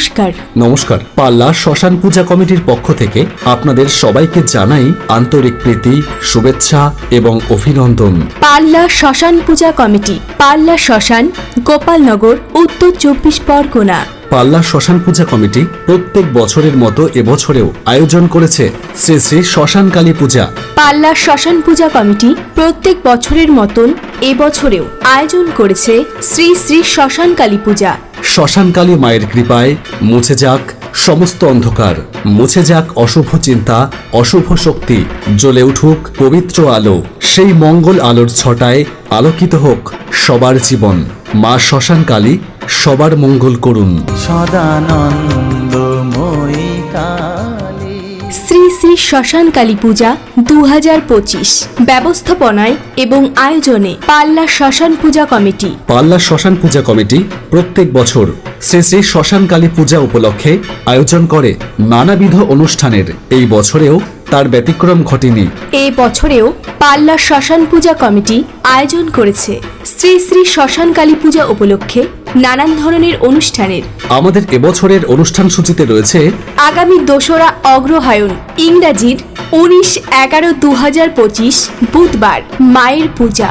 নমস্কার। নমস্কার। পাল্লা শ্মশান পূজা কমিটির পক্ষ থেকে আপনাদের সবাইকে জানাই আন্তরিক প্রীতি, শুভেচ্ছা এবং অভিনন্দন। পাল্লা শ্মশান পূজা কমিটি, পাল্লা শ্মশান, গোপালনগর, উত্তর 24 পরগনা। পাল্লা শ্মশান পূজা কমিটি প্রত্যেক বছরের মতো এবছরেও আয়োজন করেছে শ্রী শ্রী শ্মশান কালী পূজা। পাল্লা শ্মশান পূজা কমিটি প্রত্যেক বছরের মতন এবছরেও আয়োজন করেছে শ্রী শ্রী শ্মশান কালী পূজা। শ্মশান কালী মায়ের কৃপায় মুছে যাক সমস্ত অন্ধকার, মুছে যাক অশুভ চিন্তা, অশুভ শক্তি, জ্বলে উঠুক পবিত্র আলো। সেই মঙ্গল আলোর ছটায় আলোকিত হোক সবার জীবন। মা শ্মশান কালী সবার মঙ্গল করুন। সদানন্দময়ী কালী। শ্রী শ্রী শ্মশান কালী পূজা 2025 ব্যবস্থাপনায় এবং আয়োজনে পাল্লা শ্মশান পূজা কমিটি। পাল্লা শ্মশান পূজা কমিটি প্রত্যেক বছর শ্রী শ্রী শ্মশান কালী পূজা উপলক্ষে আয়োজন করে নানাবিধ অনুষ্ঠানের। এই বছরেও তার ব্যতিক্রম ঘটেনি। এই বছরেও পাল্লা শ্মশান পূজা কমিটি আয়োজন করেছে শ্রী শ্রী শ্মশান কালী পূজা উপলক্ষে নানান ধরনের অনুষ্ঠানের। আমাদের এবছরের অনুষ্ঠান সূচিতে রয়েছে আগামী 2রা অগ্রহায়ণ ইংরাজির 19/11/2025 বুধবার মায়ের পূজা।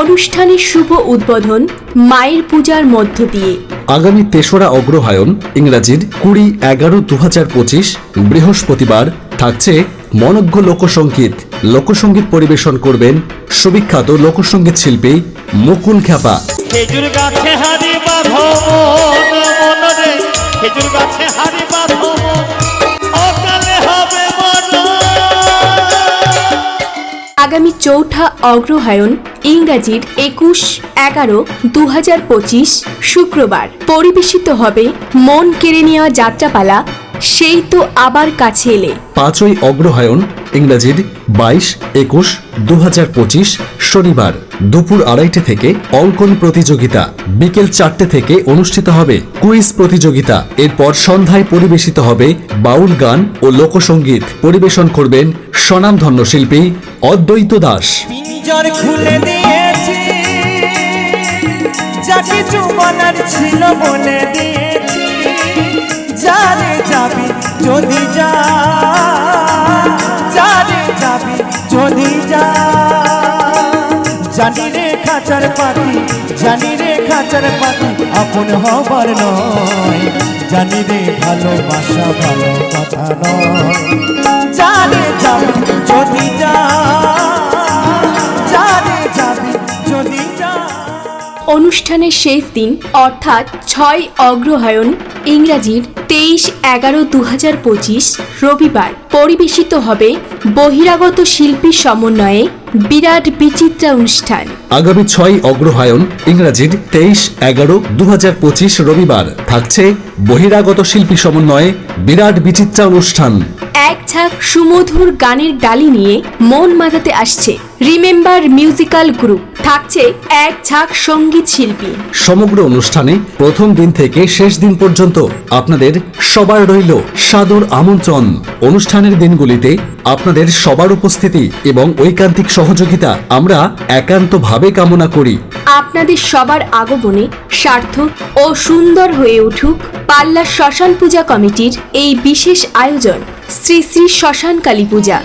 অনুষ্ঠানের শুভ উদ্বোধন মায়ের পূজার মধ্য দিয়ে। আগামী 3রা অগ্রহায়ণ ইংরাজির 20/11/2025 বৃহস্পতিবার থাকছে মনজ্ঞ লোকসঙ্গীত। লোকসঙ্গীত পরিবেশন করবেন সুবিখ্যাত লোকসঙ্গীত শিল্পী মুকুল খ্যাপা। খেজুর গাছে হারি বাঁধো মন রে, খেজুর গাছে হারি বাঁধো অকালে হবে মরণ। আগামী 4ঠা অগ্রহায়ণ ইংরাজির 21/11/2025 শুক্রবার পরিবেশিত হবে মন কেড়ে নেওয়া যাত্রাপালা সেই তো আবার কাছে এলে। 5ই অগ্রহায়ণ ইংরাজির 22/21/2025 শনিবার দুপুর 2:30 থেকে অঙ্কন প্রতিযোগিতা, বিকেল 4টে থেকে অনুষ্ঠিত হবে কুইজ প্রতিযোগিতা। এরপর সন্ধ্যায় পরিবেশিত হবে বাউল গান ও লোকসঙ্গীত। পরিবেশন করবেন স্বনামধন্য শিল্পী অদ্বৈত দাস। পিঞ্জর খুলে দিয়েছি, যা কিছু বলার ছিল বলে দিয়েছি। যারে যাবি যদি যা, যারে যাবি যদি যা। জানি রে খাঁচার পাখি, জানি রে খাঁচার পাখি আপন হবার নয়। জানি রে ভালোবাসা ভালো কথা নয়। যারে যাবি যদি যা, যারে যাবি যদি যা। অনুষ্ঠানের শেষ দিন অর্থাৎ 6 অগ্রহায়ণ ইংরাজির 23/11/2025 রবিবার পরিবেশিত হবে বহিরাগত শিল্পী সমন্বয়ে বিরাট বিচিত্রা অনুষ্ঠান। আগামী 6 অগ্রহায়ণ ইংরাজির 23/11/2025 রবিবার থাকছে বহিরাগত শিল্পী সমন্বয়ে বিরাট বিচিত্রা অনুষ্ঠান। এক ঝাঁক সুমধুর গানের ডালি নিয়ে মন মাতাতে আসছে রিমেম্বার মিউজিক্যাল গ্রুপ। থাকছে এক ঝাঁক সঙ্গীত শিল্পী। সমগ্র অনুষ্ঠানে প্রথম দিন থেকে শেষ দিন পর্যন্ত আপনাদের সবার রইল সাদর আমন্ত্রণ। অনুষ্ঠানের দিনগুলিতে আপনাদের সবার উপস্থিতি এবং ঐকান্তিক সহযোগিতা আমরা একান্তভাবে কামনা করি। আপনাদের সবার আগমনে সার্থক ও সুন্দর হয়ে উঠুক পাল্লা শ্মশান পূজা কমিটির এই বিশেষ আয়োজন শ্রী শ্রী শ্মশান কালী পূজা।